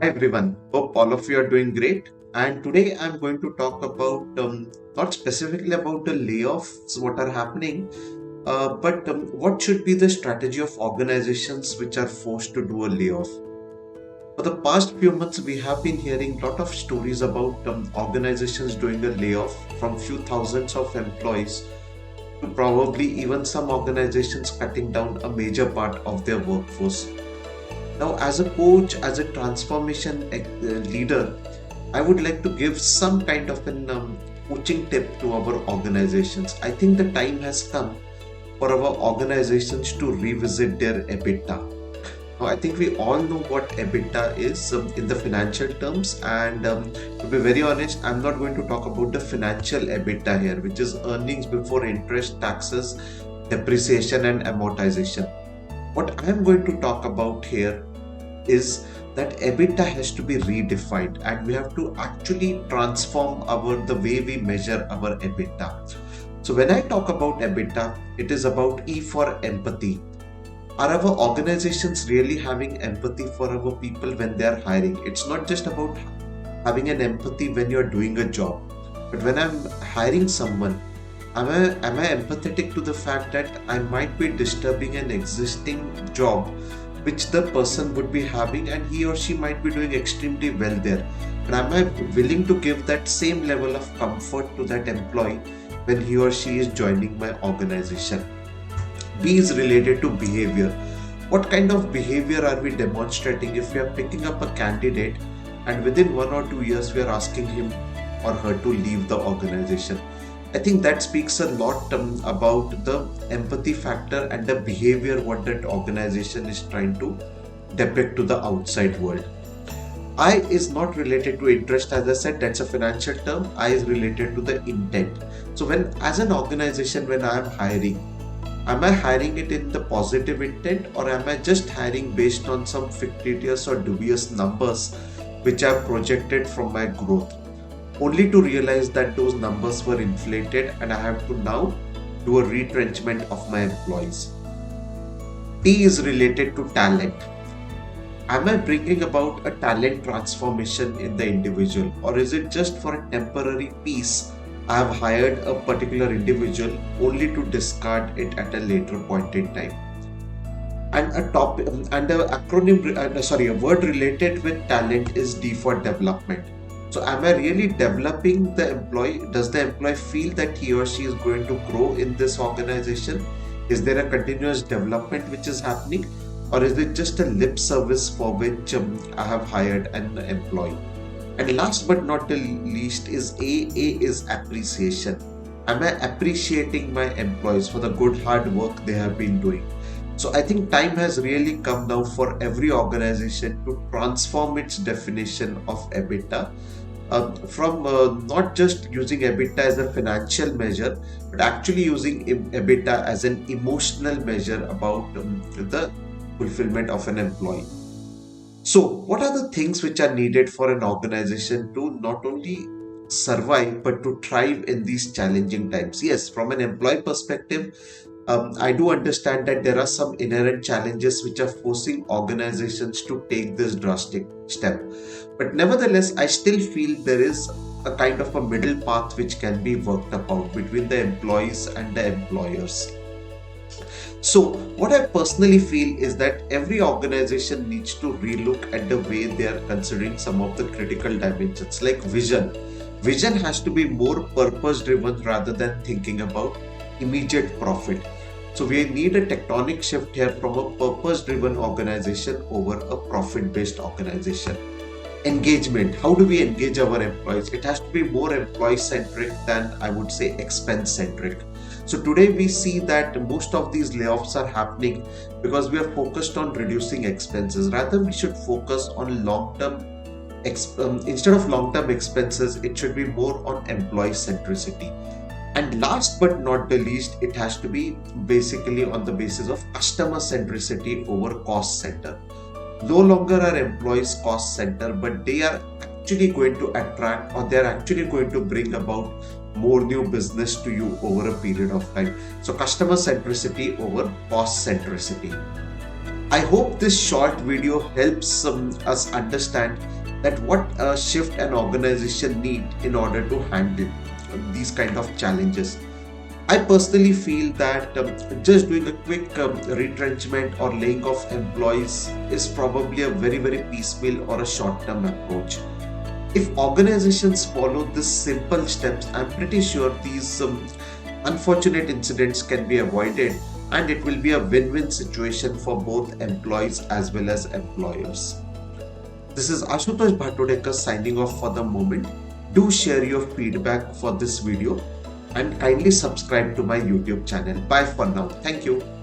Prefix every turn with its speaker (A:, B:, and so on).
A: Hi everyone, hope all of you are doing great. And today I'm going to talk about not specifically about the layoffs, what are happening, but what should be the strategy of organizations which are forced to do a layoff. For the past few months, we have been hearing a lot of stories about organizations doing a layoff from few thousands of employees to probably even some organizations cutting down a major part of their workforce. Now, as a coach, as a transformation leader, I would like to give some kind of an coaching tip to our organizations. I think the time has come for our organizations to revisit their EBITDA. Now, I think we all know what EBITDA is in the financial terms, and to be very honest, I'm not going to talk about the financial EBITDA here, which is earnings before interest, taxes, depreciation, and amortization. What I'm going to talk about here is that EBITDA has to be redefined, and we have to actually transform the way we measure our EBITDA. So when I talk about EBITDA, it is about E for empathy. Are our organizations really having empathy for our people when they are hiring? It's not just about having an empathy when you're doing a job, but when I'm hiring someone, am I empathetic to the fact that I might be disturbing an existing job which the person would be having, and he or she might be doing extremely well there? But am I willing to give that same level of comfort to that employee when he or she is joining my organization? B is related to behavior. What kind of behavior are we demonstrating if we are picking up a candidate and within 1 or 2 years we are asking him or her to leave the organization? I think that speaks a lot about the empathy factor and the behavior what that organization is trying to depict to the outside world. I is not related to interest, as I said, that's a financial term. I is related to the intent. So when, as an organization, when I am hiring, am I hiring it in the positive intent, or am I just hiring based on some fictitious or dubious numbers which are projected from my growth, only to realize that those numbers were inflated and I have to now do a retrenchment of my employees? T is related to talent. Am I bringing about a talent transformation in the individual, or is it just for a temporary piece? I have hired a particular individual only to discard it at a later point in time. And a word related with talent is D for development. So am I really developing the employee? Does the employee feel that he or she is going to grow in this organization? Is there a continuous development which is happening, or is it just a lip service for which I have hired an employee? And last but not the least is A. A is appreciation. Am I appreciating my employees for the good hard work they have been doing? So I think time has really come now for every organization to transform its definition of EBITDA from not just using EBITDA as a financial measure, but actually using EBITDA as an emotional measure about the fulfillment of an employee. So, what are the things which are needed for an organization to not only survive but to thrive in these challenging times? Yes, from an employee perspective, I do understand that there are some inherent challenges which are forcing organizations to take this drastic step. But nevertheless, I still feel there is a kind of a middle path which can be worked about between the employees and the employers. So, what I personally feel is that every organization needs to relook at the way they are considering some of the critical dimensions like vision. Vision has to be more purpose driven rather than thinking about immediate profit. So, we need a tectonic shift here from a purpose driven organization over a profit based organization. Engagement. How do we engage our employees? It has to be more employee centric than, I would say, expense centric. So today we see that most of these layoffs are happening because we are focused on reducing expenses. Rather, we should focus on long-term, instead of long-term expenses, it should be more on employee centricity. And last but not the least, it has to be basically on the basis of customer centricity over cost center. No longer are employees cost center, but they are actually going to attract, or they are actually going to bring about more new business to you over a period of time. So customer centricity over cost centricity. I hope this short video helps us understand that what a shift an organization need in order to handle these kind of challenges. I personally feel that just doing a quick retrenchment or laying off employees is probably a very piecemeal or a short-term approach. If organizations follow these simple steps, I'm pretty sure these unfortunate incidents can be avoided, and it will be a win-win situation for both employees as well as employers. This is Ashutosh Bhattodekar signing off for the moment. Do share your feedback for this video and kindly subscribe to my YouTube channel. Bye for now. Thank you.